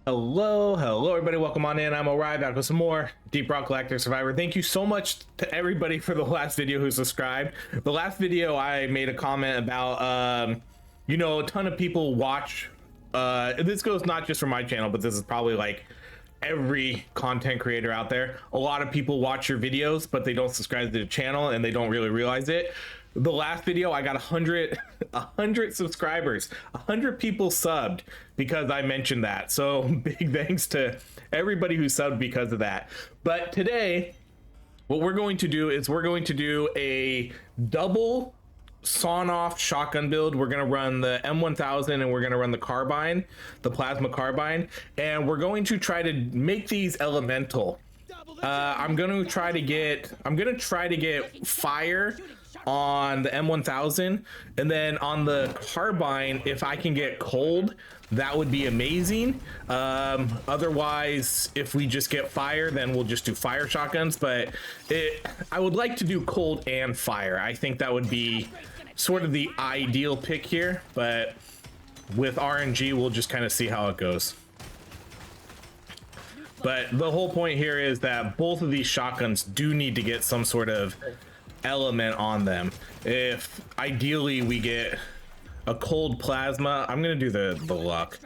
Hello, everybody. Welcome on in. I'm Orion, back with some more Deep Rock Galactic Survivor. Thank you so much to everybody for the last video who subscribed. The last video, I made a comment about, a ton of people watch. This goes not just for my channel, but this is probably like every content creator out there. A lot of people watch your videos, but they don't subscribe to the channel and they don't really realize it. The last video, I got 100 subscribers, 100 people subbed because I mentioned that. So big thanks to everybody who subbed because of that. But today, what we're going to do is we're going to do a double Sawn-Off shotgun build. We're going to run the M1000 and we're going to run the carbine, the plasma carbine, and we're going to try to make these elemental. I'm going to try to get fire on the M1000, and then on the carbine, if I can get cold, that would be amazing. Otherwise, if we just get fire, then we'll just do fire shotguns. But I would like to do cold and fire. I think that would be sort of the ideal pick here, but with RNG, we'll just kind of see how it goes. But the whole point here is that both of these shotguns do need to get some sort of element on them. If ideally we get a cold plasma, I'm gonna do the luck.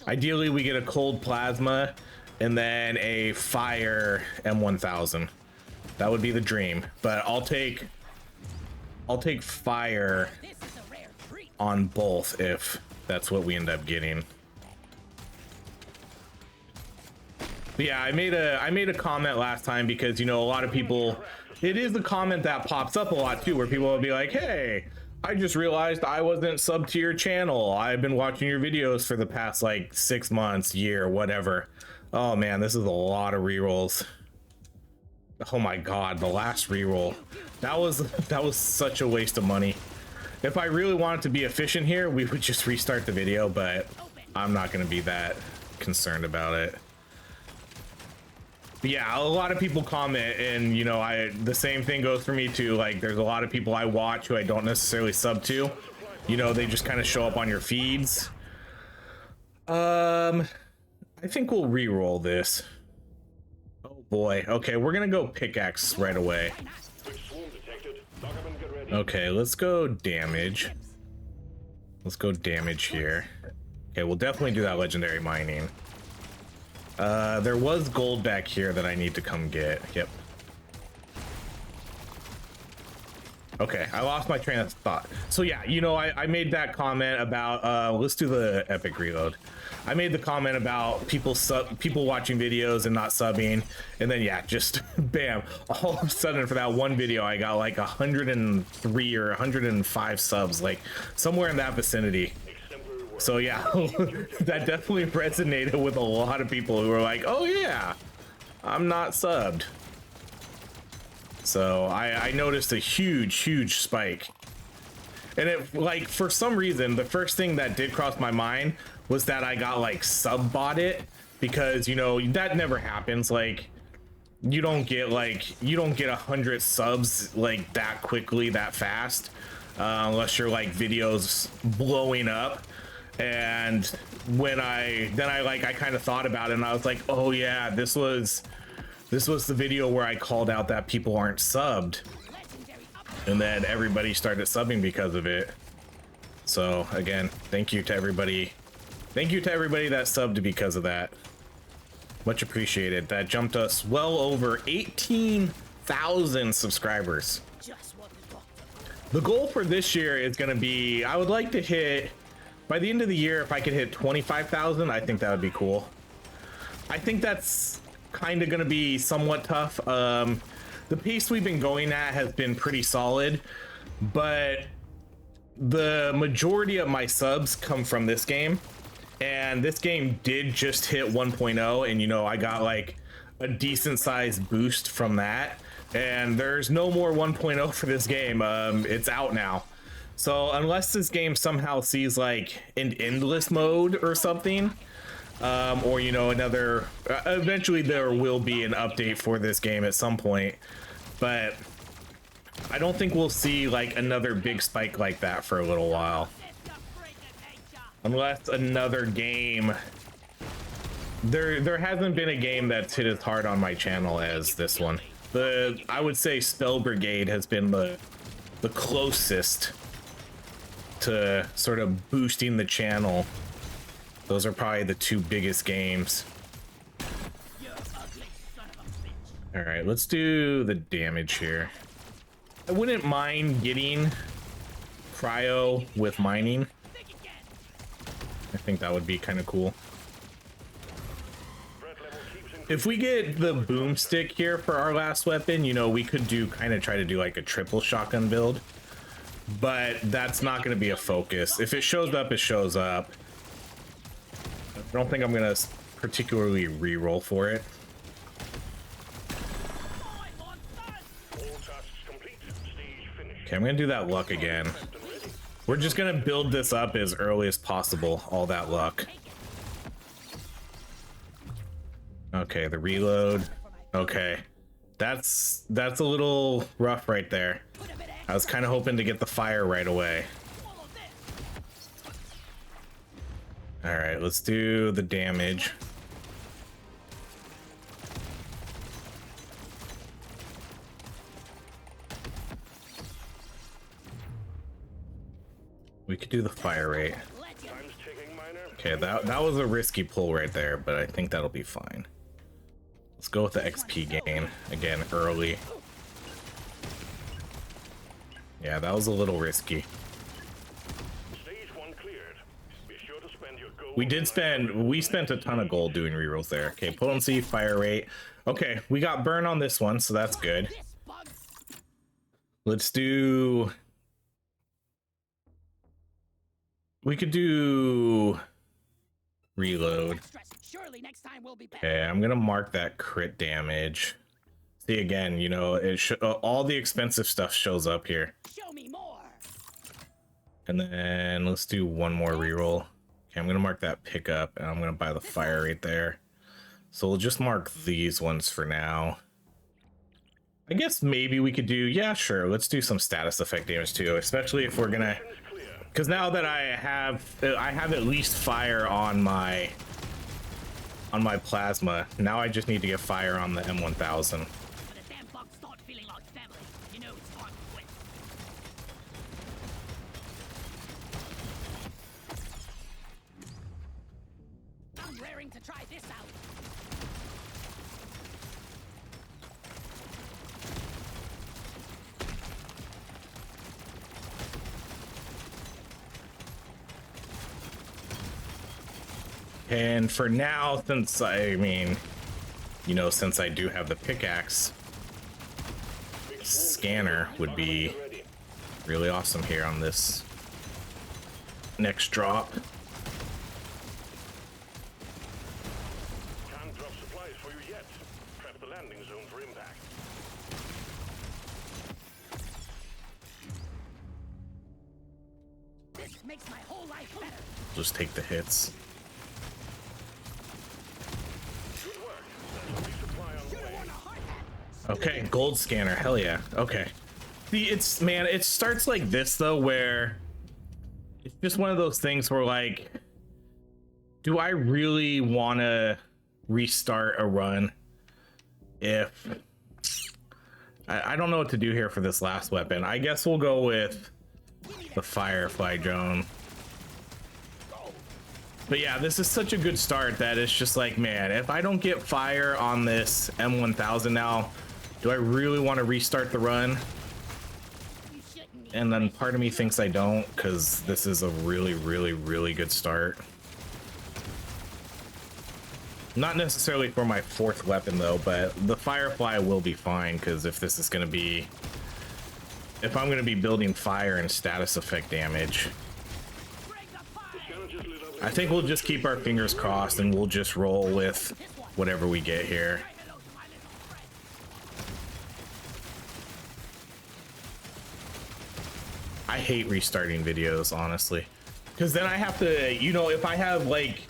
Ideally we get a cold plasma and then a fire M1000. That would be the dream, but I'll take fire on both if that's what we end up getting. But yeah, I made a comment last time because, you know, a lot of people, it is the comment that pops up a lot too, where people will be like, hey, I just realized I wasn't subbed to your channel. I've been watching your videos for the past like 6 months, year, whatever. Oh man, this is a lot of rerolls. Oh my god, the last reroll. That was such a waste of money. If I really wanted to be efficient here, we would just restart the video, but I'm not gonna be that concerned about it. Yeah, a lot of people comment, and you know, the same thing goes for me too. Like, there's a lot of people I watch who I don't necessarily sub to. You know, they just kind of show up on your feeds. I think we'll re-roll this. Oh boy. Okay, we're gonna go pickaxe right away. Okay, let's go damage. Let's go damage here. Okay, we'll definitely do that legendary mining. There was gold back here that I need to come get. Yep. Okay, I lost my train of thought. So yeah, you know, I made that comment about, let's do the epic reload. I made the comment about people watching videos and not subbing, and then yeah, just bam, all of a sudden for that one video, I got like 103 or 105 subs, like somewhere in that vicinity. So yeah, that definitely resonated with a lot of people who were like, oh yeah, I'm not subbed. So I noticed a huge spike. And it, like, for some reason, the first thing that did cross my mind was that I got like sub botted, because, you know, that never happens. Like, you don't get 100 subs like that quickly, that fast, unless your like videos blowing up. And when I kind of thought about it, and I was like, oh yeah, this was the video where I called out that people aren't subbed, and then everybody started subbing because of it. So again, thank you to everybody that subbed because of that. Much appreciated. That jumped us well over 18,000 subscribers. The goal for this year is going to be, I would like to hit, by the end of the year, if I could hit 25,000, I think that would be cool. I think that's kind of going to be somewhat tough. The pace we've been going at has been pretty solid, but the majority of my subs come from this game, and this game did just hit 1.0, and you know, I got like a decent sized boost from that, and there's no more 1.0 for this game. It's out now. So unless this game somehow sees like an endless mode or something, or, you know, another, eventually there will be an update for this game at some point, but I don't think we'll see like another big spike like that for a little while. Unless another game there hasn't been a game that's hit as hard on my channel as this one. I would say Spell Brigade has been the closest to sort of boosting the channel. Those are probably the two biggest games. All right, let's do the damage here. I wouldn't mind getting cryo with mining. I think that would be kind of cool. If we get the boomstick here for our last weapon, you know, we could do try to do like a triple shotgun build, but that's not going to be a focus. If it shows up, it shows up. I don't think I'm going to particularly re-roll for it. Okay, I'm going to do that luck again. We're just going to build this up as early as possible, all that luck. Okay, the reload. Okay, that's a little rough right there. I was kind of hoping to get the fire right away. All right, let's do the damage. We could do the fire rate. Okay, that was a risky pull right there, but I think that'll be fine. Let's go with the XP gain again early. Yeah, that was a little risky. We spent a ton of gold doing rerolls there. Okay, potency, fire rate. Okay, we got burn on this one, so that's good. Let's do... We could do reload. Okay, I'm gonna mark that crit damage. See again, you know, all the expensive stuff shows up here. And then let's do one more reroll. Okay, I'm gonna mark that pickup, and I'm gonna buy the fire right there. So we'll just mark these ones for now. I guess maybe we could do, yeah, sure. Let's do some status effect damage too, especially if we're gonna. Because now that I have at least fire on my plasma. Now I just need to get fire on the M1000. I'm raring to try this out. And for now, since I do have the pickaxe, scanner would be really awesome here on this next drop. Can't drop supplies for you yet. Prep the landing zone for impact. This makes my whole life better. Just take the hits. Okay, gold scanner, hell yeah. Okay. See, it starts like this though, where it's just one of those things where like, do I really want to restart a run if I don't know what to do here for this last weapon. I guess we'll go with the Firefly drone. But yeah, this is such a good start that it's just like, man, if I don't get fire on this M1000 now, do I really want to restart the run? And then part of me thinks I don't, because this is a really, really, really good start. Not necessarily for my fourth weapon though, but the Firefly will be fine, because if this is going to be... If I'm going to be building fire and status effect damage, I think we'll just keep our fingers crossed and we'll just roll with whatever we get here. I hate restarting videos, honestly, because then I have to, you know, if I have like,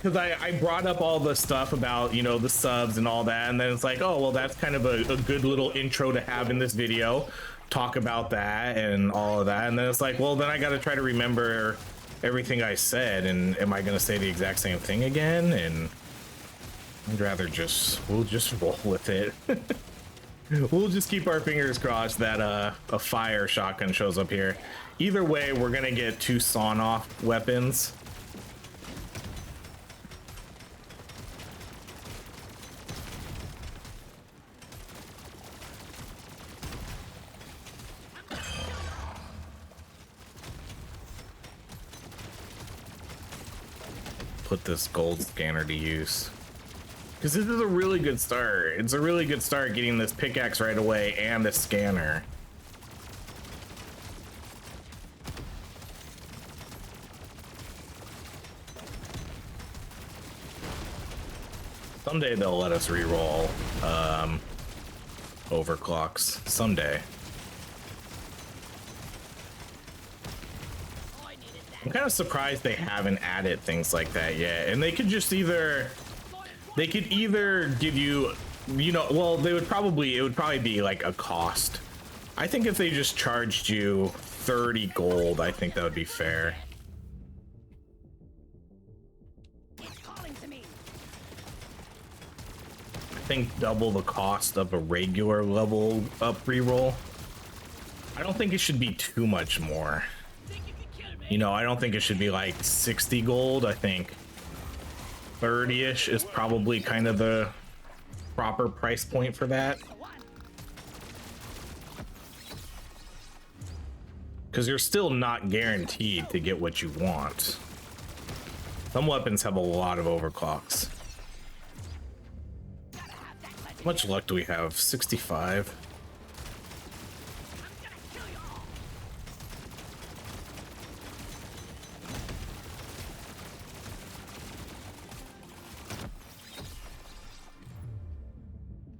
because I brought up all the stuff about, you know, the subs and all that, and then it's like, oh, well, that's kind of a good little intro to have in this video, talk about that and all of that, and then it's like, well, then I got to try to remember everything I said, and am I going to say the exact same thing again? And I'd rather we'll just roll with it. We'll just keep our fingers crossed that a fire shotgun shows up here. Either way, we're gonna get 2 Sawn-Off weapons. Put this gold scanner to use. Because this is a really good start. It's a really good start getting this pickaxe right away and the scanner. Someday they'll let us reroll overclocks. Someday. I'm kind of surprised they haven't added things like that yet. And they could just either give you, you know, well, it would probably be like a cost. I think if they just charged you 30 gold, I think that would be fair. It's calling to me. I think double the cost of a regular level up reroll. I don't think it should be too much more. Think you can kill me? You know, I don't think it should be like 60 gold. I think 30-ish is probably kind of the proper price point for that. The one. Because you're still not guaranteed to get what you want. Some weapons have a lot of overclocks. Gotta have that legend. How much luck do we have? 65. I'm gonna kill you all.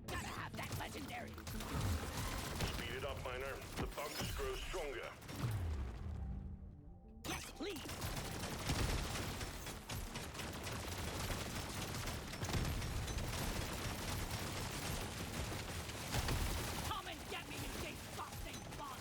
Gotta have that legendary. Speed it up, miner. The bugs grow stronger. Yes, please. Come and get me, you disgusting bug.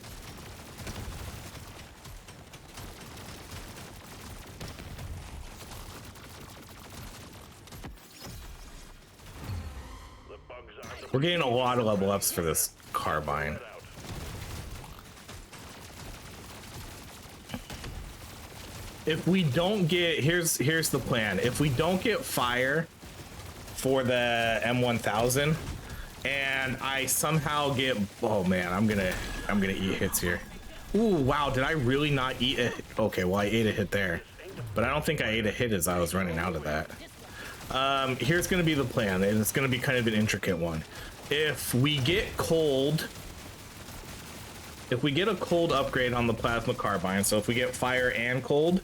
The bugs are the We're getting a lot of level ups for this carbine. out. If we don't get, here's the plan. If we don't get fire for the M1000 and I somehow get, oh man, I'm gonna eat hits here. Ooh, wow, did I really not eat a, okay, well I ate a hit there, but I don't think I ate a hit as I was running out of that. Here's gonna be the plan, and it's gonna be kind of an intricate one. If we get a cold upgrade on the plasma carbine, so if we get fire and cold,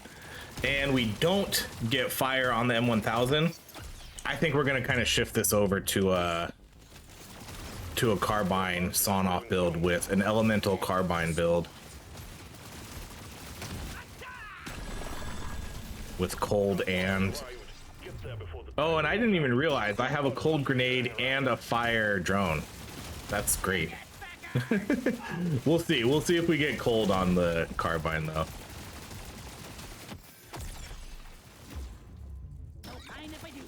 and we don't get fire on the M1000, I think we're gonna kind of shift this over to a carbine Sawn-Off build with an elemental carbine build with cold and, Get there before the oh, and I didn't even realize I have a cold grenade and a fire drone. That's great. We'll see if we get cold on the carbine though. No kind if I do.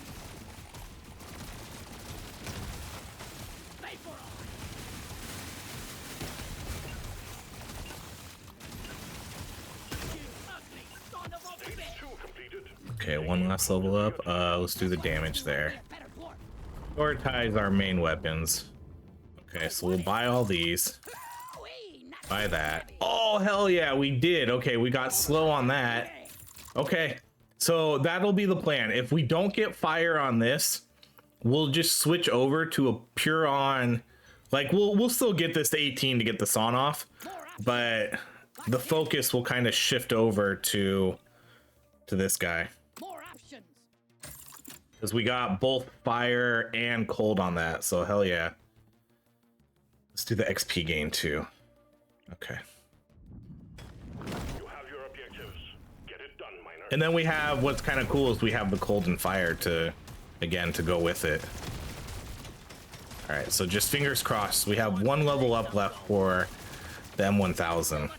Pay for all. You ugly son of a bitch. 2 completed. Okay, one last level up. Let's do the damage there. Better dwarf. Prioritize our main weapons. Okay, so we'll buy all these. Wee, not Buy that. Oh, hell yeah, we did. Okay, we got slow on that. Okay, so that'll be the plan. If we don't get fire on this, we'll just switch over to a pure on, like we'll still get this to 18 to get the Sawn-Off, but the focus will kind of shift over to this guy. more options. Because we got both fire and cold on that, so hell yeah. Let's do the XP gain too. Okay. You have your objectives. Get it done, miner. And then we have, what's kind of cool is we have the cold and fire to go with it. All right, so just fingers crossed. We have one level up left for the M1000.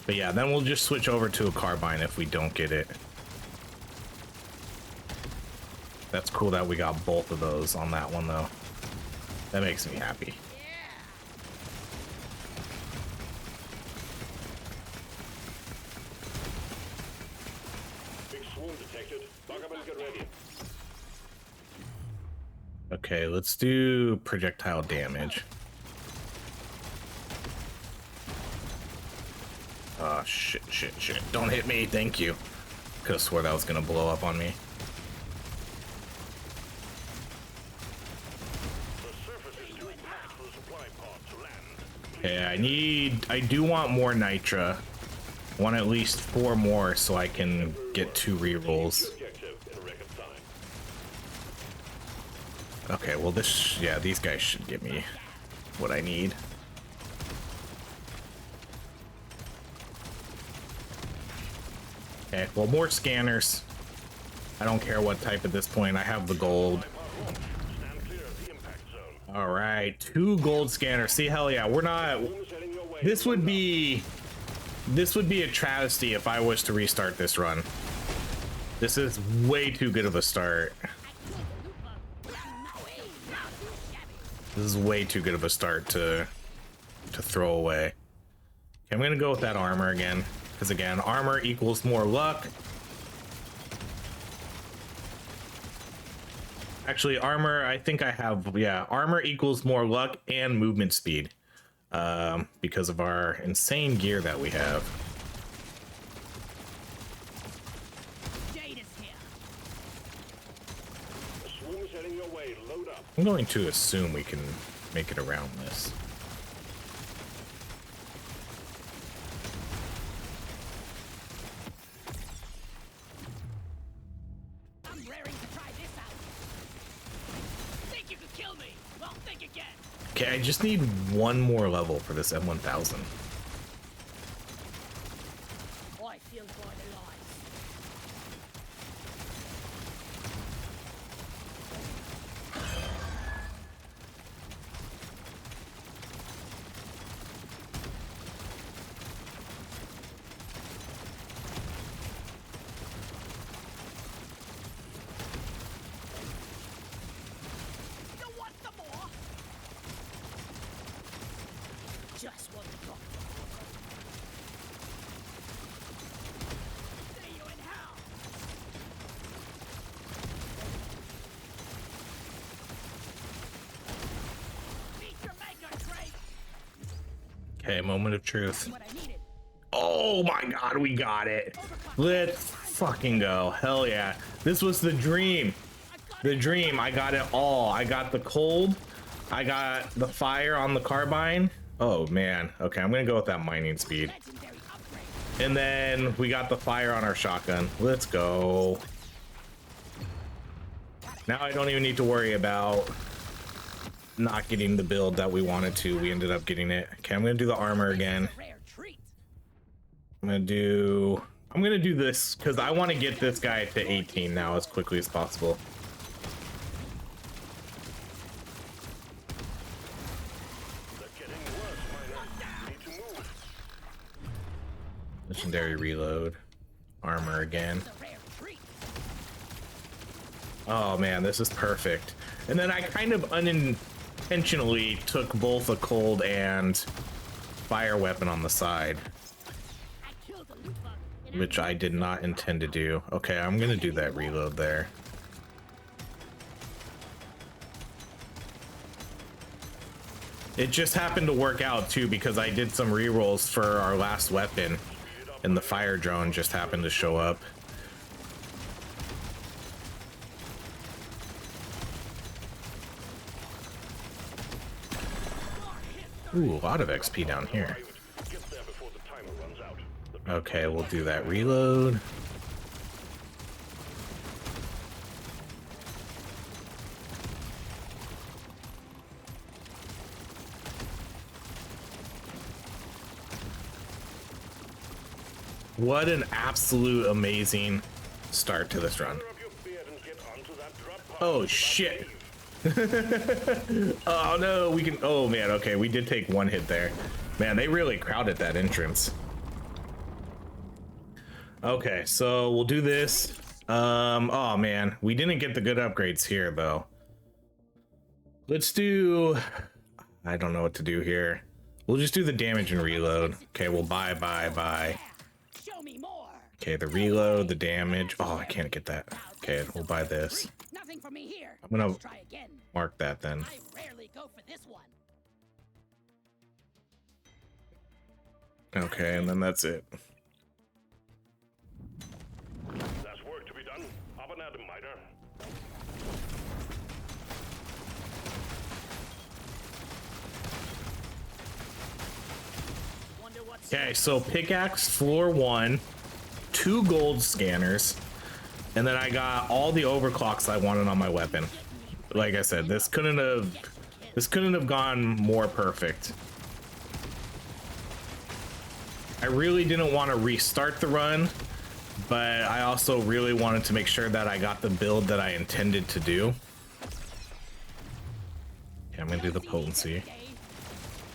But yeah, then we'll just switch over to a carbine if we don't get it. That's cool that we got both of those on that one though. That makes me happy. Big swarm detected. Lock up and get ready. Okay, let's do projectile damage. Oh, shit. Don't hit me, thank you. Could've swore that was gonna blow up on me. The surface is too packed for the supply pod to land. Okay, I do want more nitra. I want at least 4 more so I can get 2 rerolls. Objective in record time. Okay, well these guys should give me what I need. Okay, well more scanners. I don't care what type at this point. I have the gold. Stand clear of the impact zone. All right, 2 gold scanners. See, hell yeah, we're not. Swarm is heading your way. This would be a travesty if I was to restart this run. This is way too good of a start. This is way too good of a start to throw away. Okay, I'm gonna go with that armor again, because again, armor equals more luck. Actually, armor, I think I have, yeah, armor equals more luck and movement speed, because of our insane gear that we have. Jade is here. The swarm is heading your way. Load up. I'm going to assume we can make it around this. I'm raring to try this out. Think you could kill me? Well, think again. Okay, I just need 1 more level for this M1000. I feel quite alive. You want some more? Just one drop. See you in hell. Meet your maker, Drake. Okay, moment of truth. What I needed. Oh my god, we got it. Let's fucking go. Hell yeah. This was the dream. The dream. I got it all. I got the cold. I got the fire on the carbine. Oh man. Okay, I'm gonna go with that mining speed. Legendary upgrade. And then we got the fire on our shotgun. Let's go. Now I don't even need to worry about not getting the build that we wanted to. We ended up getting it. Okay, I'm gonna do the armor again. Rare treat. I'm gonna do this because I want to get this guy to 18 now as quickly as possible. They're getting worse, miner. You need to move. Legendary reload. Armor again. It's a rare treat. Oh man, this is perfect. And then I kind of unintentionally took both a cold and fire weapon on the side, I killed a loot bug. And which I did not intend to do. Okay, I'm gonna do that reload there. It just happened to work out too because I did some rerolls for our last weapon and the fire drone just happened to show up. Ooh, a lot of XP down here. Get there before the timer runs out. Okay, we'll do that reload. What an absolute amazing start to this run. Cover up your beard and get onto that drop pod. Oh shit. Oh no, we can, oh man, okay, we did take 1 hit there. Man, they really crowded that entrance. Okay, so we'll do this. Oh man, we didn't get the good upgrades here though. Let's do, I don't know what to do here. We'll just do the damage and reload. Okay, we'll buy. Show me more. Okay, the reload, the damage. Oh, I can't get that. Okay, we'll buy this. Nothing for me here. I'm gonna Let's try again. mark that then. I rarely go for this one. Okay, and then that's it. There's work to be done. Up and at 'em, miter. Wonder what's Okay, so pickaxe, floor 1, 2 gold scanners, and then I got all the overclocks I wanted on my weapon. Like I said, this couldn't have gone more perfect. I really didn't want to restart the run, but I also really wanted to make sure that I got the build that I intended to do. Okay, I'm gonna do the potency.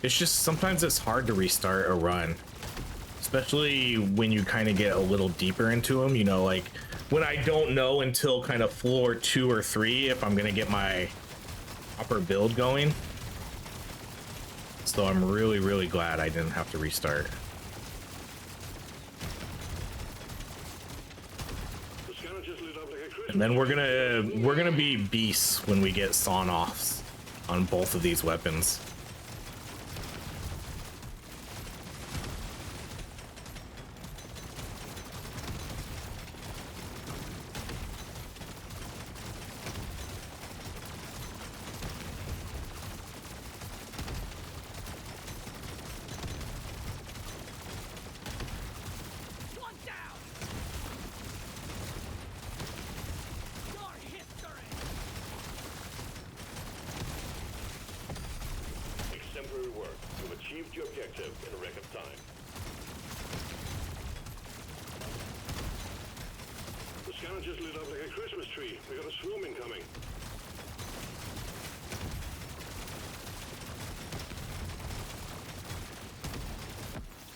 It's just sometimes it's hard to restart a run, especially when you kind of get a little deeper into them. You know, like when I don't know until kind of floor 2 or 3 if I'm gonna get my proper build going. So I'm really glad I didn't have to restart. The scanner just lit up like a Christmas. And then we're gonna be beasts when we get Sawn-Offs on both of these weapons. one down? Your history. Exemplary work. You've achieved your objective in a record time. The scanner just lit up like a Christmas tree. We got a swarm incoming.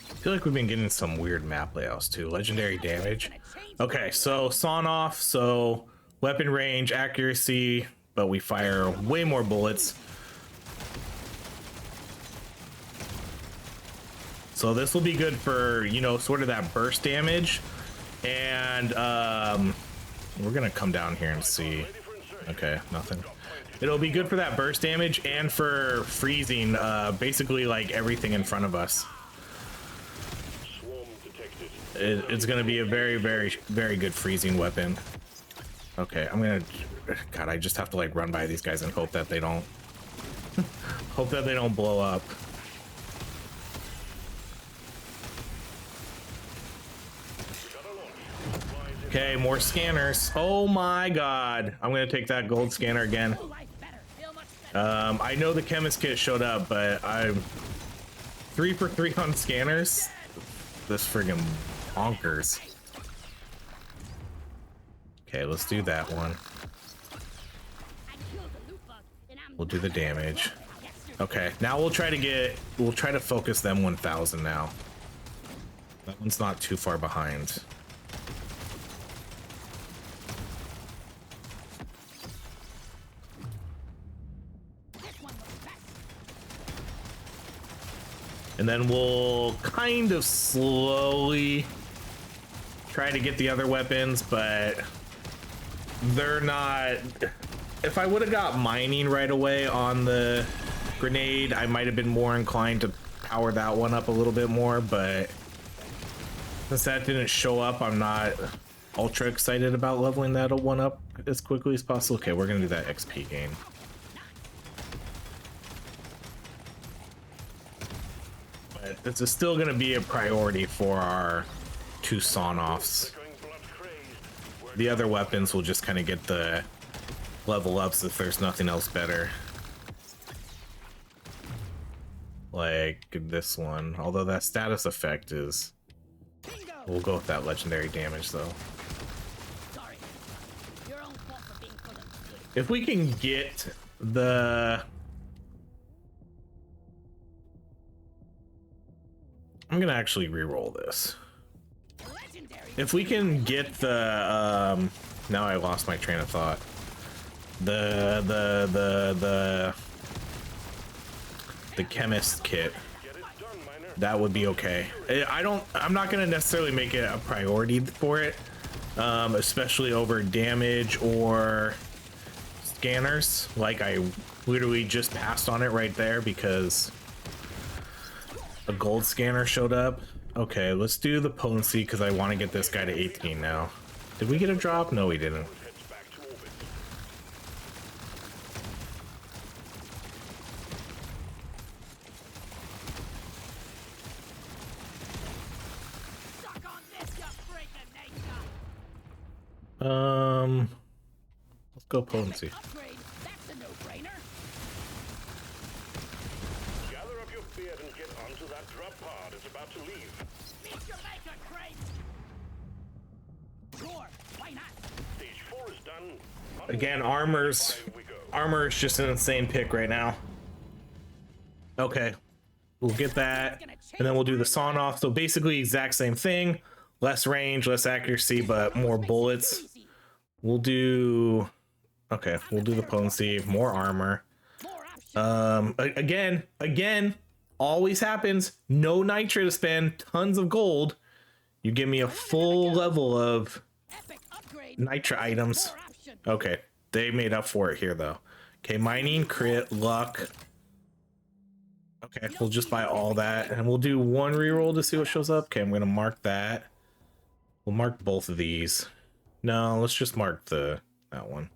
I feel like we've been getting some weird map layouts too. Legendary damage. Okay, so Sawn-Off, so weapon range, accuracy, but we fire way more bullets. So this will be good for, you know, sort of that burst damage. And we're gonna come down here and see. Okay, nothing. It'll be good for that burst damage and for freezing basically like everything in front of us. Swarm detected. It's gonna be a very good freezing weapon. Okay, I'm gonna, God, I just have to like run by these guys and hope that they don't hope that they don't blow up. Okay, more scanners. Oh my God, I'm gonna take that gold scanner again. Life better. Feel much better. I know the chemist kit showed up, but I'm 3 for 3 on scanners. This friggin' bonkers. Okay, let's do that one. I killed the loot bug, and I'm We'll do the damage. yesterday. Okay, now we'll try to focus them 1000 now. That one's not too far behind. This one was best. And then we'll kind of slowly try to get the other weapons, but they're not. If I would have got mining right away on the grenade, I might have been more inclined to power that one up a little bit more, but since that didn't show up, I'm not ultra excited about leveling that one up as quickly as possible. Okay, we're gonna do that XP gain. But this is still gonna be a priority for our 2 Sawn-Offs. Going blood crazed. The other weapons will just kind of get the level ups if there's nothing else better. Like this one, although that status effect is, Bingo. we'll go with that legendary damage though. Sorry. Your own fault for being full of good. If we can get the, I'm gonna actually re-roll this. Legendary If we can get the now I lost my train of thought. The chemist kit. That would be okay. I'm not gonna necessarily make it a priority for it, especially over damage or scanners. Like I literally just passed on it right there because a gold scanner showed up. Okay, let's do the potency because I want to get this guy to 18 now. Did we get a drop? No, we didn't. Let's go potency. That's a no-brainer. Gather up your beard and get onto that drop pod. It's about to leave. Meet your maker, Crane. Sure, why not? Stage 4 is done. Again, armor is just an insane pick right now. Okay, we'll get that, and then we'll do the Sawn-Off. So basically, exact same thing. Less range, less accuracy, but more bullets. We'll do... Okay, we'll do the potency, more armor. Again, always happens. No nitro to spend, tons of gold. You give me a full level of nitro items. Okay, they made up for it here, though. Okay, mining, crit, luck. Okay, we'll just buy all that, and we'll do one reroll to see what shows up. Okay, I'm gonna mark that. We'll mark both of these. No, let's just mark that one.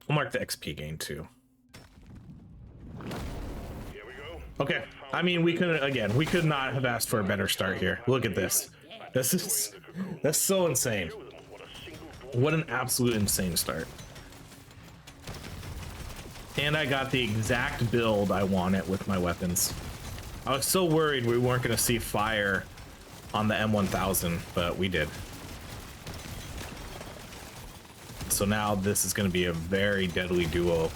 We'll mark the XP gain too. Here we go. Okay, I mean we could not have asked for a better start here. Look at this. That's so insane. What an absolute insane start. And I got the exact build I wanted with my weapons. I was so worried we weren't going to see fire on the M1000, but we did. So now this is going to be a very deadly duo.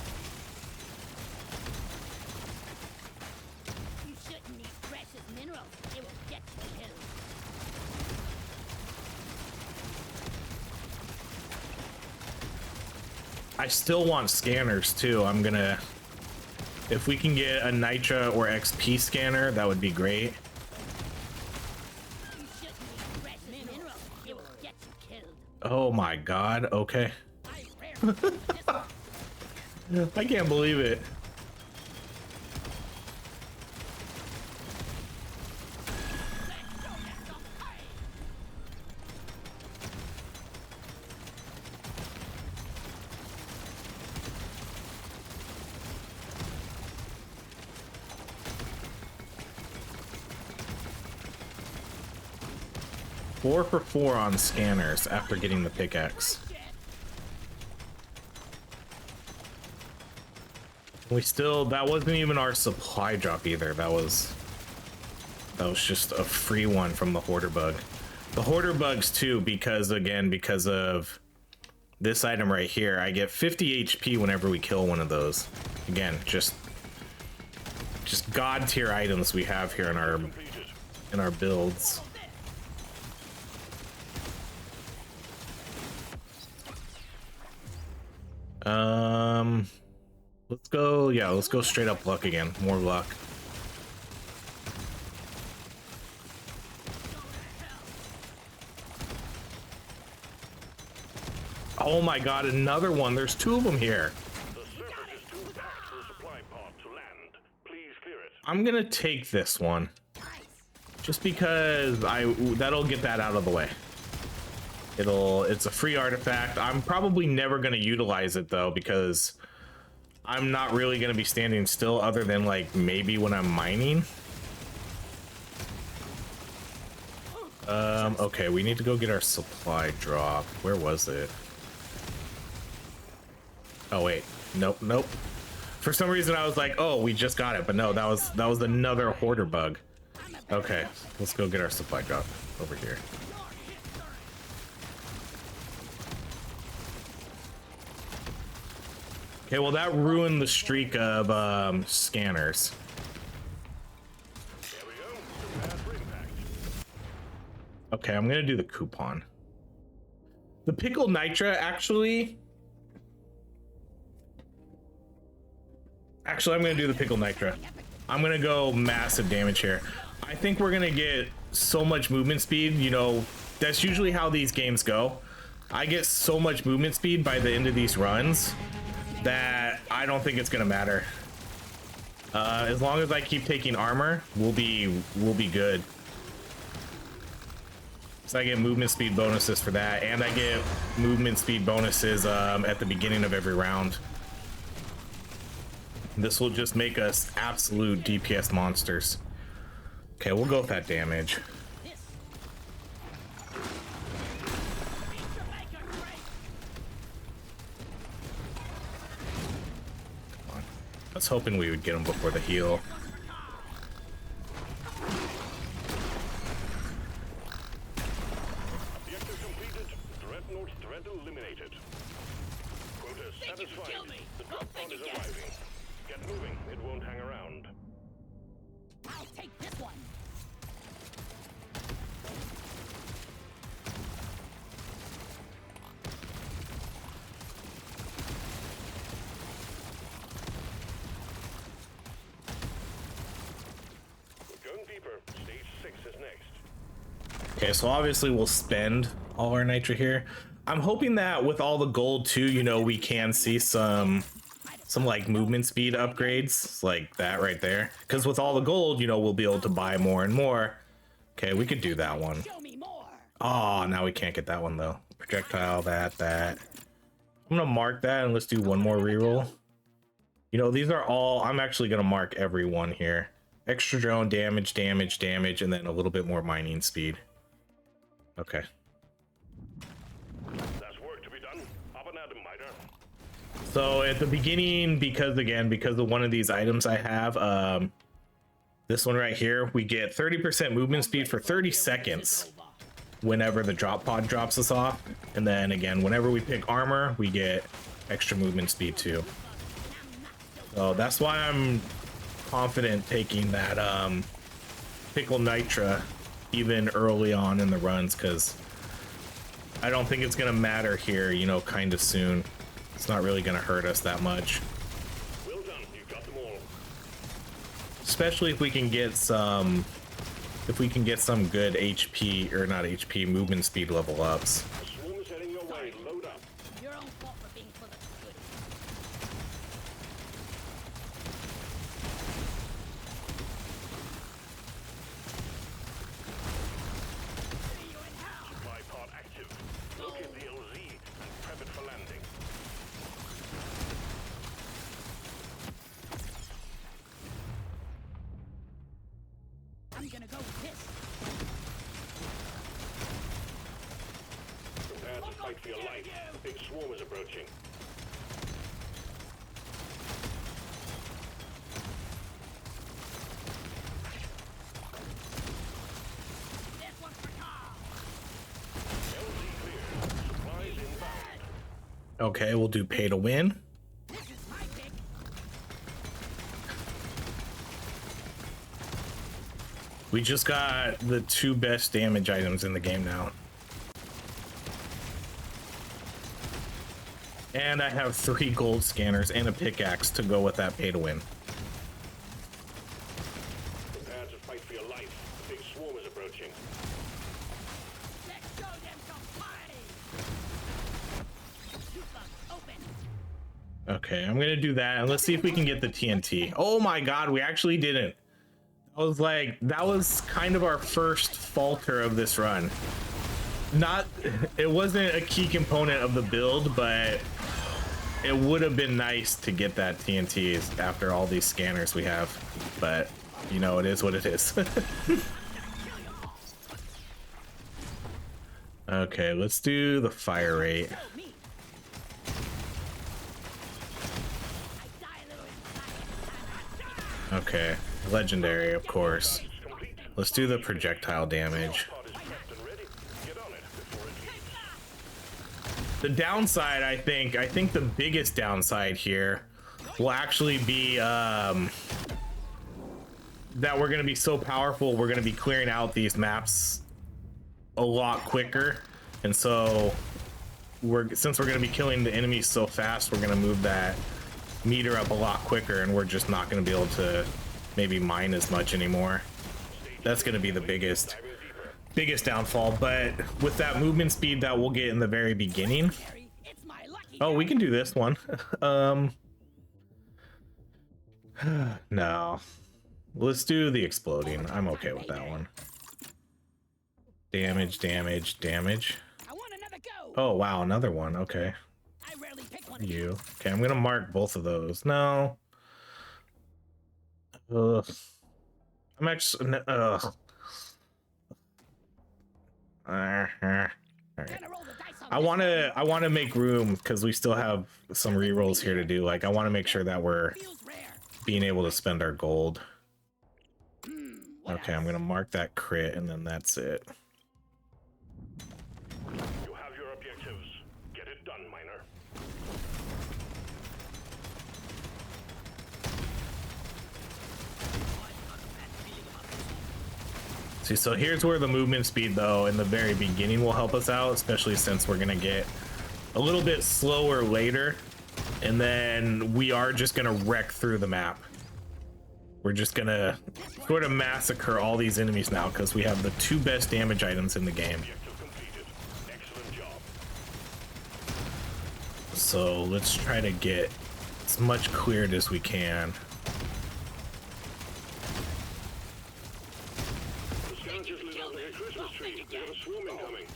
You shouldn't need precious minerals. It will get you killed. I still want scanners too. I'm gonna, if we can get a Nitra or XP scanner, that would be great. You shouldn't need precious minerals. It will get you killed. Oh my god, okay. I rarely use this one. I can't believe it. Let's go get some pay. 4 for 4 on scanners after getting the pickaxe. We still, that wasn't even our supply drop either. That was just a free one from the hoarder bug. The hoarder bugs too, because of this item right here, I get 50 HP whenever we kill one of those. Again, just god tier items we have here in our builds. Let's go straight up luck again. More luck. Oh my god, another one. There's 2 of them here. The surface is too packed for a supply pod to land. Please clear it. I'm gonna take this one. Just because that'll get that out of the way. It's a free artifact. I'm probably never gonna utilize it though, because I'm not really gonna be standing still other than like maybe when I'm mining. Okay, we need to go get our supply drop. Where was it? Oh wait, nope. For some reason I was like, oh, we just got it, but no, that was another hoarder bug. Okay, let's go get our supply drop over here. Okay, well that ruined the streak of scanners. There we go. Prepare for impact. Okay, I'm gonna do the coupon. The pickled nitra actually. I'm gonna do the pickled nitra. I'm gonna go massive damage here. I think we're gonna get so much movement speed. You know, that's usually how these games go. I get so much movement speed by the end of these runs that I don't think it's gonna matter. As long as I keep taking armor, we'll be good. So I get movement speed bonuses for that, and I get movement speed bonuses at the beginning of every round. This will just make us absolute DPS monsters. Okay, we'll go with that damage. Come on. I was hoping we would get him before the heal. Objective completed. Dreadnought threat eliminated. Quota satisfied. The drop pod is arriving. Get moving. It won't hang around. I'll take this one. We're going deeper. Stage 6 is next. Okay, so obviously we'll spend all our nitra here. I'm hoping that with all the gold too, you know, we can see some like movement speed upgrades like that right there. Because with all the gold, you know, we'll be able to buy more and more. Okay, we could do that one. Show me more. Oh, now we can't get that one though. Projectile, that. I'm gonna mark that and let's do one more reroll. You know, these are all, I'm actually gonna mark every one here. Extra drone damage, and then a little bit more mining speed. Okay. There's work to be done. Up and at 'em, miter. So at the beginning, because of one of these items I have, this one right here, we get 30% movement speed for 30 seconds whenever the drop pod drops us off. And then again, whenever we pick armor, we get extra movement speed too. So that's why I'm confident taking that pickle nitra even early on in the runs, because I don't think it's gonna matter here, you know, kind of soon. It's not really gonna hurt us that much. Well done. You got them all. Especially if we can get some good HP, or not HP, movement speed level ups. The swarm is heading your way. Load up. Your own fault for being full of good. See you in hell. Supply pod active. Locate the LZ and prep it for landing. I'm gonna go with this. Prepare to fight for your life. The big swarm is approaching. This one's for Carl. LZ clear. Supplies inbound. Okay, we'll do pay to win. This is my pick. We just got the 2 best damage items in the game now. And I have 3 gold scanners and a pickaxe to go with that pay to win. Prepare to fight for your life. The big swarm is approaching. Let's show them some fight. Shoot them open. Okay, I'm gonna do that and let's see if we can get the TNT. Oh my god, we actually didn't. That was kind of our first falter of this run. It wasn't a key component of the build, but it would have been nice to get that TNT after all these scanners we have. But, you know, it is what it is. Okay, let's do the fire rate. Show me. I die a little inside. Okay, legendary, of course. Complete. Let's do the projectile damage. Pod is prepped and ready. Get on it before it leaves. The downside, I think the biggest downside here will actually be that we're going to be so powerful, we're going to be clearing out these maps a lot quicker, and so since we're going to be killing the enemies so fast, we're going to move that meter up a lot quicker, and we're just not going to be able to maybe mine as much anymore. That's going to be the biggest downfall. But with that movement speed that we'll get in the very beginning, oh, we can do this one. No, let's do the exploding. I'm okay with that one. Damage. Oh wow, another one. Okay, you. Okay, I'm gonna mark both of those. No. Ugh. I'm actually. Ugh. All right. I wanna make room because we still have some rerolls here to do. Like, I want to make sure that we're being able to spend our gold. Okay, I'm gonna mark that crit, and then that's it. You have your objectives. Get it done, miner. See, so here's where the movement speed, though, in the very beginning will help us out, especially since we're gonna get a little bit slower later, and then we are just gonna wreck through the map. We're just gonna sort of massacre all these enemies now because we have the 2 best damage items in the game. Excellent job. So let's try to get as much cleared as we can. The scavengers lit up like a Christmas tree. They got a swarm incoming.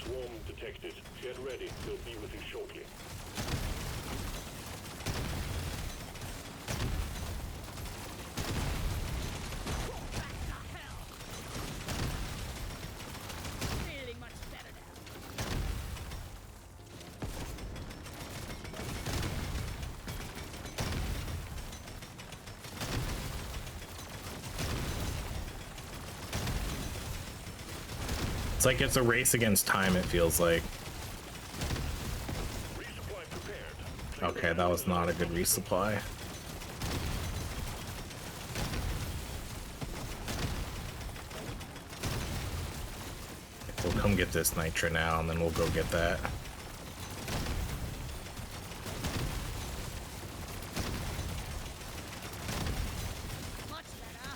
Swarm detected. Get ready. They'll be with you shortly. Feeling much better now. It's like it's a race against time, it feels like. Resupply prepared. Okay, that was not a good resupply. We'll come get this nitra now, and then we'll go get that. Much better.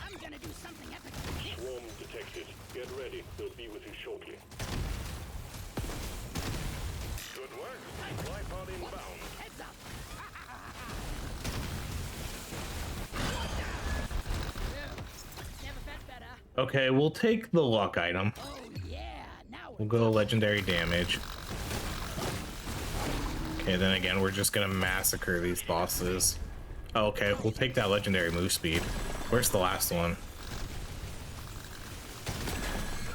I'm gonna do something epic. Swarm detected. Get ready. They'll be with you shortly. Good work. Fly pod inbound. Heads up. Never felt better. Okay, we'll take the luck item. Oh yeah. Now We'll go legendary damage. Okay, then again, we're just gonna massacre these bosses. Oh, okay, we'll take that legendary move speed. Where's the last one?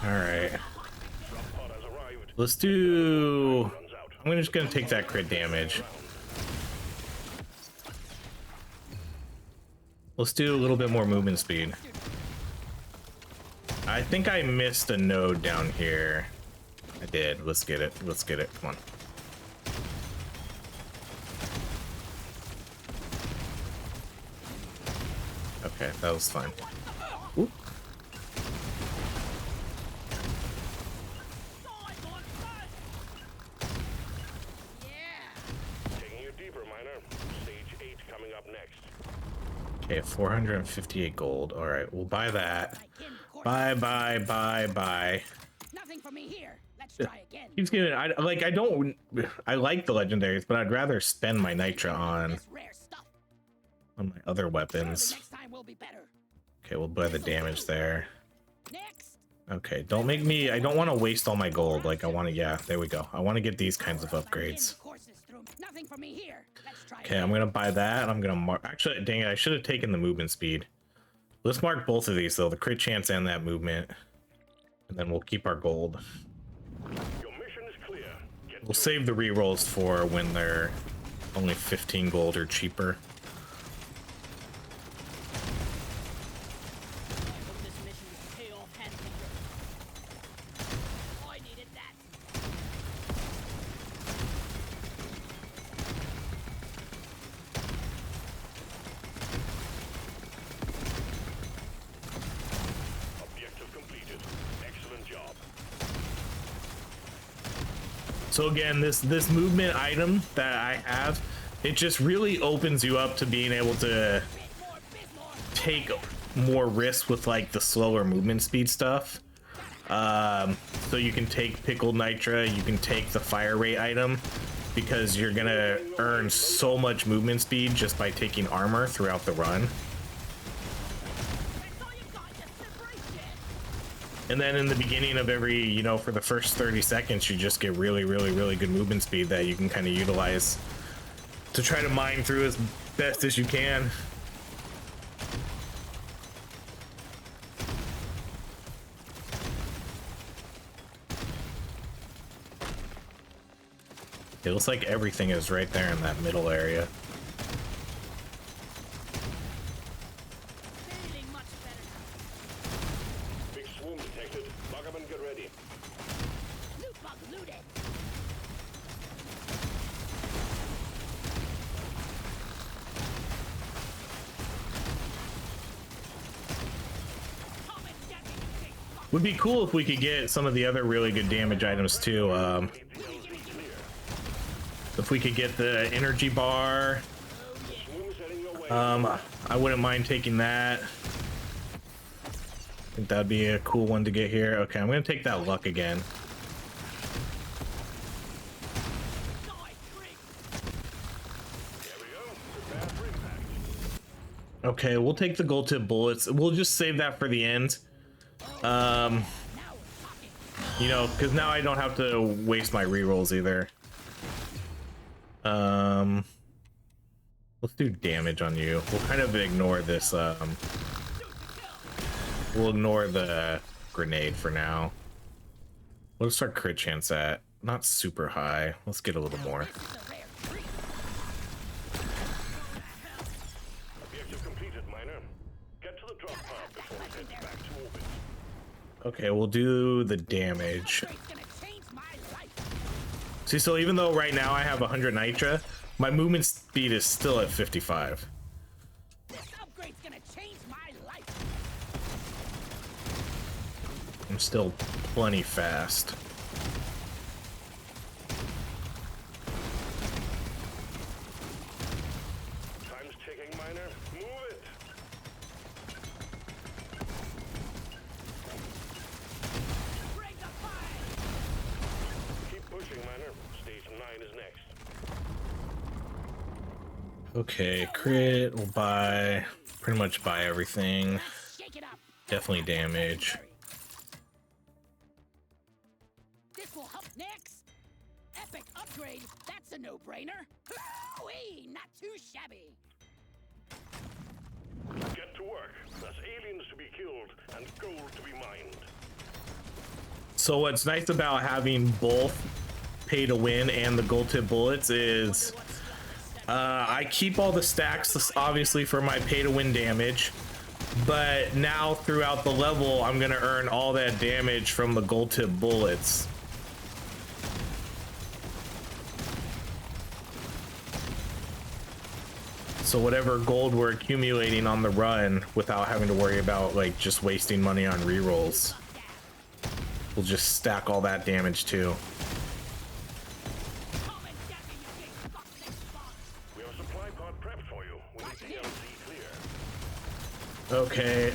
Alright. Pod has arrived. Let's do... Runs out. I'm just gonna take that crit damage. Let's do a little bit more movement speed. I think I missed a node down here. I did. Let's get it. Let's get it. Come on. Okay, that was fine. Oop. yeah. Taking you deeper, miner. Stage 8 coming up next. Okay, 458 gold. All right, we'll buy that. Bye. Nothing for me here. Let's try again. Keeps getting. I like the legendaries, but I'd rather spend my nitra on This rare stuff. my other weapons. Next time will be better. Okay, we'll buy the damage there. Next. Okay, don't make me. I don't want to waste all my gold. Like I want to. Yeah, there we go. I want to get these kinds of upgrades. Nothing for me here. Let's try Okay, I'm gonna buy that. I'm gonna mark. Actually, dang it, I should have taken the movement speed. Let's mark both of these though, the crit chance and that movement, and then we'll keep our gold. Your mission is clear. Get We'll save the rerolls for when they're only 15 gold or cheaper. So again, this movement item that I have, it just really opens you up to being able to take more risks with like the slower movement speed stuff. So you can take pickled nitra, you can take the fire rate item, because you're gonna earn so much movement speed just by taking armor throughout the run. And then in the beginning of every, you know, for the first 30 seconds, you just get really good movement speed that you can kind of utilize to try to mine through as best as you can. It looks like everything is right there in that middle area. Feeling much better now. Big swarm detected. Lock up and get ready. Loot bug looted. Come and get me, you big fuck. Would be cool if we could get some of the other really good damage items too. If we could get the energy bar, Swarm's heading your way. I wouldn't mind taking that. I think that'd be a cool one to get here. Okay, I'm gonna take that luck again. Die, freak. There we go. Prepare for impact. Okay, we'll take the gold tip bullets. We'll just save that for the end. Now we're talking. You know, because now I don't have to waste my rerolls either. Let's do damage on you. We'll kind of ignore this. We'll ignore the grenade for now. What's our crit chance at? Not super high. Let's get a little more. This is a rare treat. Objective completed, miner. Get to the drop pod before we head back to orbit. Okay, we'll do the damage. Upgrade's gonna change my life. See, so even though right now I have 100 nitra, my movement speed is still at 55. This upgrade's gonna change my life. I'm still plenty fast. Time's ticking, miner. Move it. Bring the fire. Keep pushing, miner. Station 9 is next. Okay, crit, we'll buy, pretty much buy everything. Shake it up. Definitely damage. This will help next. Epic upgrade. That's a no-brainer. Whee, not too shabby. Get to work. There's aliens to be killed and gold to be mined. So what's nice about having both pay to win and the gold tip bullets is I keep all the stacks obviously for my pay to win damage, but now throughout the level I'm gonna earn all that damage from the gold tip bullets. So whatever gold we're accumulating on the run without having to worry about like just wasting money on rerolls, we'll just stack all that damage too. Come and get me, you big fuck this box. We have a supply pod prepped for you. We need the LZ clear. Okay,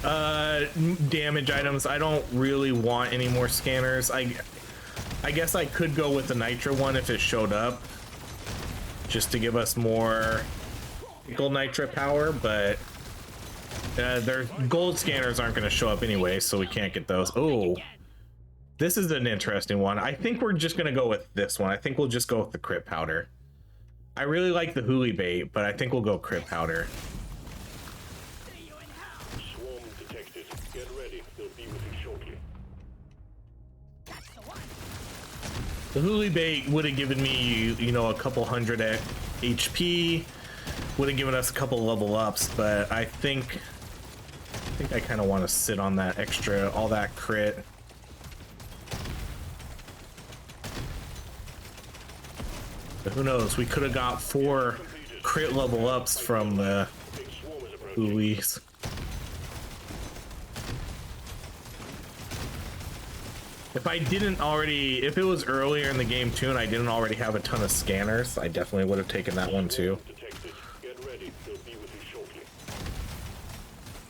damage items. I don't really want any more scanners. I guess I could go with the nitra one if it showed up, just to give us more gold nitra power, but their gold scanners aren't going to show up anyway, so we can't get those. Oh, this is an interesting one. I think we're just going to go with this one. I think we'll just go with the crit powder. I really like the hoolie bait, but I think we'll go crit powder. See you in hell. Swarm detected. Get ready. They'll be with you shortly. That's the one. The hoolie bait would have given me, you know, a couple hundred HP, would have given us a couple level ups, but I think I kind of want to sit on that extra, all that crit. But who knows? We could have got 4 crit level ups from the Big swarm is approaching. hoolies. If I didn't already, if it was earlier in the game too and I didn't already have a ton of scanners, I definitely would have taken that one too. Detected. Get ready. They'll be with you shortly.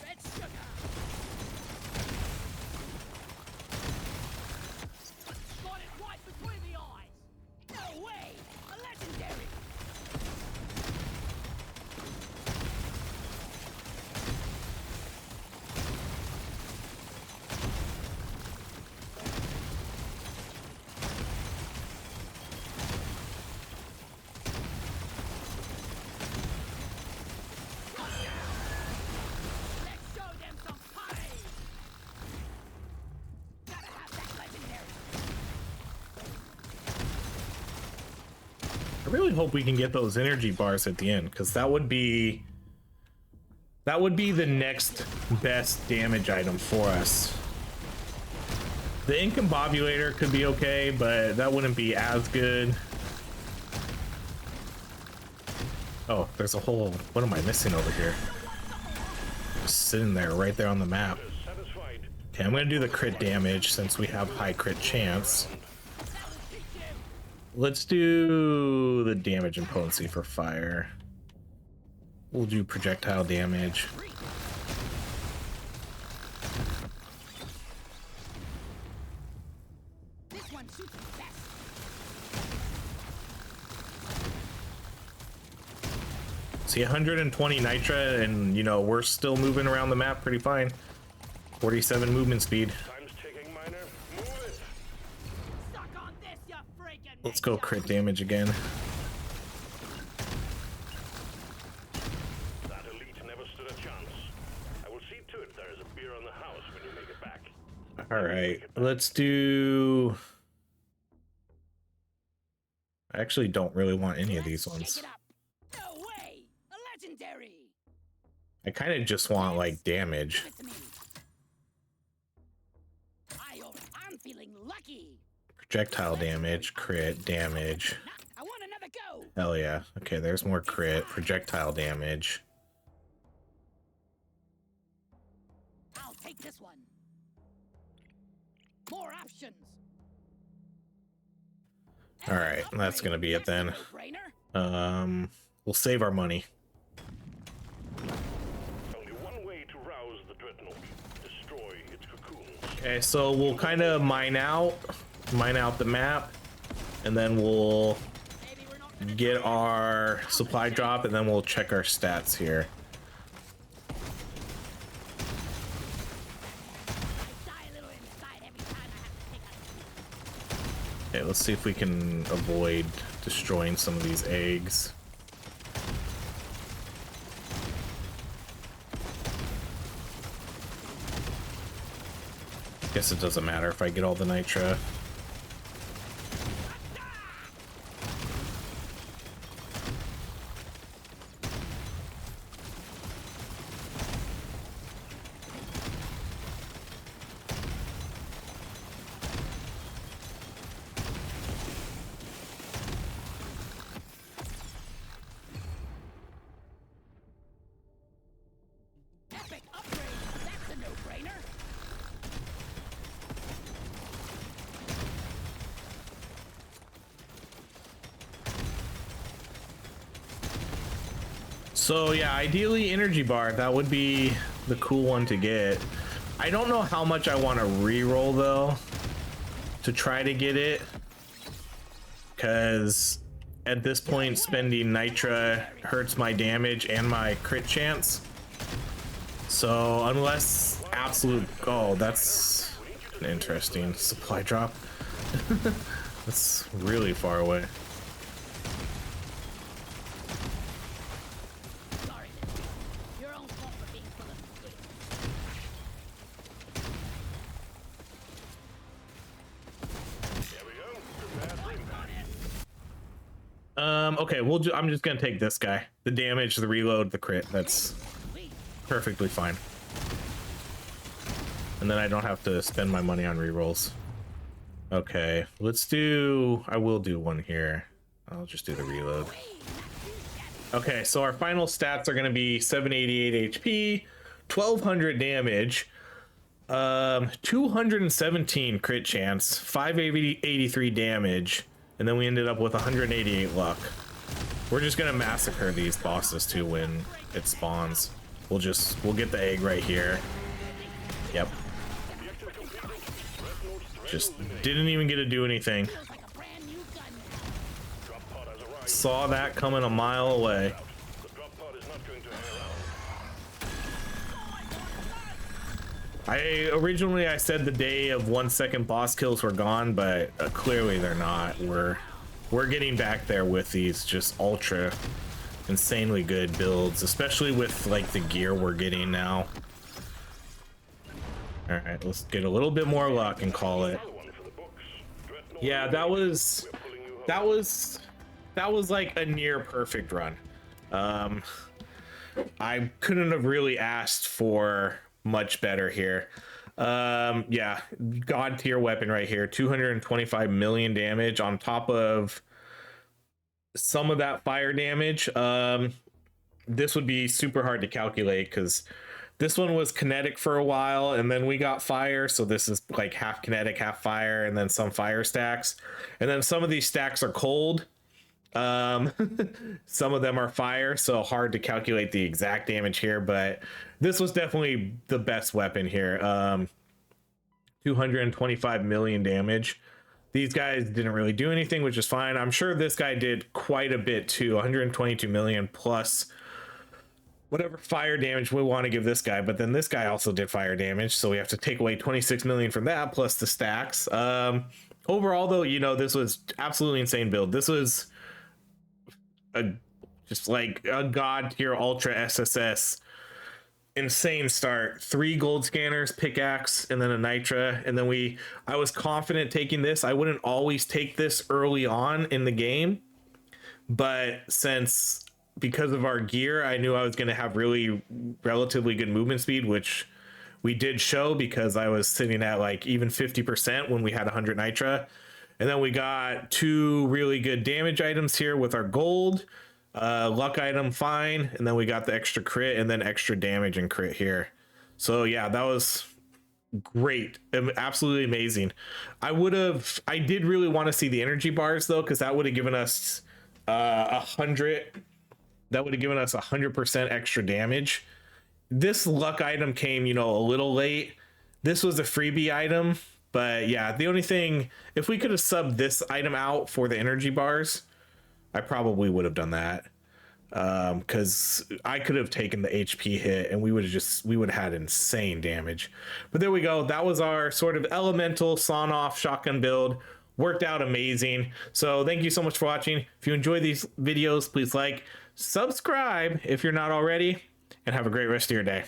Red sugar. Got it right between the eyes. No way. A legendary. Let's show them some pie. Gotta have that legendary. I really hope we can get those energy bars at the end, because that would be the next best damage item for us. The incombobulator could be okay, but that wouldn't be as good. Oh, there's a whole, what am I missing over here? Just sitting there, right there on the map. Satisfied. Okay, I'm gonna do the crit damage since we have high crit chance. Let's do the damage and potency for fire. We'll do projectile damage. This one shoots me best. See, 120 nitra, and you know, we're still moving around the map pretty fine. 47 movement speed. Time's ticking, miner. Move it. Suck on this, you freaking. Let's go crit damage again. That elite never stood a chance. I will see to it there is a beer on the house when you make it back. All right, let's do. I actually don't really want any of these Let's ones. shake it up. No way. A legendary. I kind of just want like damage. Give it to me. I'm feeling lucky. Projectile damage, crit damage. I want another go. Hell yeah. Okay, there's more crit. Projectile damage. I'll take this one. More options. All right, that's gonna be it then. That's a no-brainer. We'll save our money. Only one way to rouse the dreadnought. Destroy its cocoons. Okay, so we'll kind of mine out the map, and then we'll Maybe we're not gonna get our supply drop, and then we'll check our stats here. die a little inside every time I have to take a. Okay, let's see if we can avoid destroying some of these eggs. Guess it doesn't matter if I get all the nitra. Epic upgrade. That's a no-brainer. So yeah, ideally energy bar, that would be the cool one to get. I don't know how much I want to re-roll though to try to get it, because at this point spending nitra hurts my damage and my crit chance. So unless absolute, oh, that's an interesting supply drop. That's really far away. Sorry, your own fault for being full of good. There we go. Prepare for impact. Okay, I'm just gonna take this guy. The damage, the reload, the crit. That's perfectly fine. And then I don't have to spend my money on rerolls. Okay, I will do one here. I'll just do the reload. Okay, so our final stats are gonna be 788 HP, 1200 damage, 217 crit chance, 583 damage, and then we ended up with 188 luck. We're just gonna massacre these bosses too when it spawns. We'll get the egg right here. Yep. Just didn't even get to do anything. Saw that coming a mile away. I said the day of 1 second boss kills were gone, but clearly they're not. We're getting back there with these just ultra insanely good builds, especially with like the gear we're getting now. All right, let's get a little bit more luck and call it. Yeah, that was like a near perfect run. I couldn't have really asked for much better here. Yeah, god tier weapon right here, 225 million damage on top of some of that fire damage. This would be super hard to calculate because this one was kinetic for a while and then we got fire, so this is like half kinetic half fire, and then some fire stacks, and then some of these stacks are cold. Some of them are fire, so hard to calculate the exact damage here, but this was definitely the best weapon here. 225 million damage. These guys didn't really do anything, which is fine. I'm sure this guy did quite a bit too, 122 million plus whatever fire damage we want to give this guy, but then this guy also did fire damage, so we have to take away 26 million from that plus the stacks. Overall though, you know, this was absolutely insane build. This was just like a god tier ultra SSS insane start. 3 gold scanners, pickaxe, and then a nitra, and then I was confident taking this. I wouldn't always take this early on in the game, but because of our gear, I knew I was going to have really relatively good movement speed, which we did show because I was sitting at like even 50% when we had 100 nitra. And then we got 2 really good damage items here with our gold. Luck item, fine. And then we got the extra crit and then extra damage and crit here. So yeah, that was great. Absolutely amazing. I did really want to see the energy bars though, because that would have given us 100. That would have given us 100% extra damage. This luck item came, you know, a little late. This was a freebie item. But yeah, the only thing, if we could have subbed this item out for the energy bars, I probably would have done that. Because I could have taken the HP hit and we would have had insane damage. But there we go. That was our sort of elemental Sawn-Off shotgun build. Worked out amazing. So thank you so much for watching. If you enjoy these videos, please like, subscribe if you're not already, and have a great rest of your day.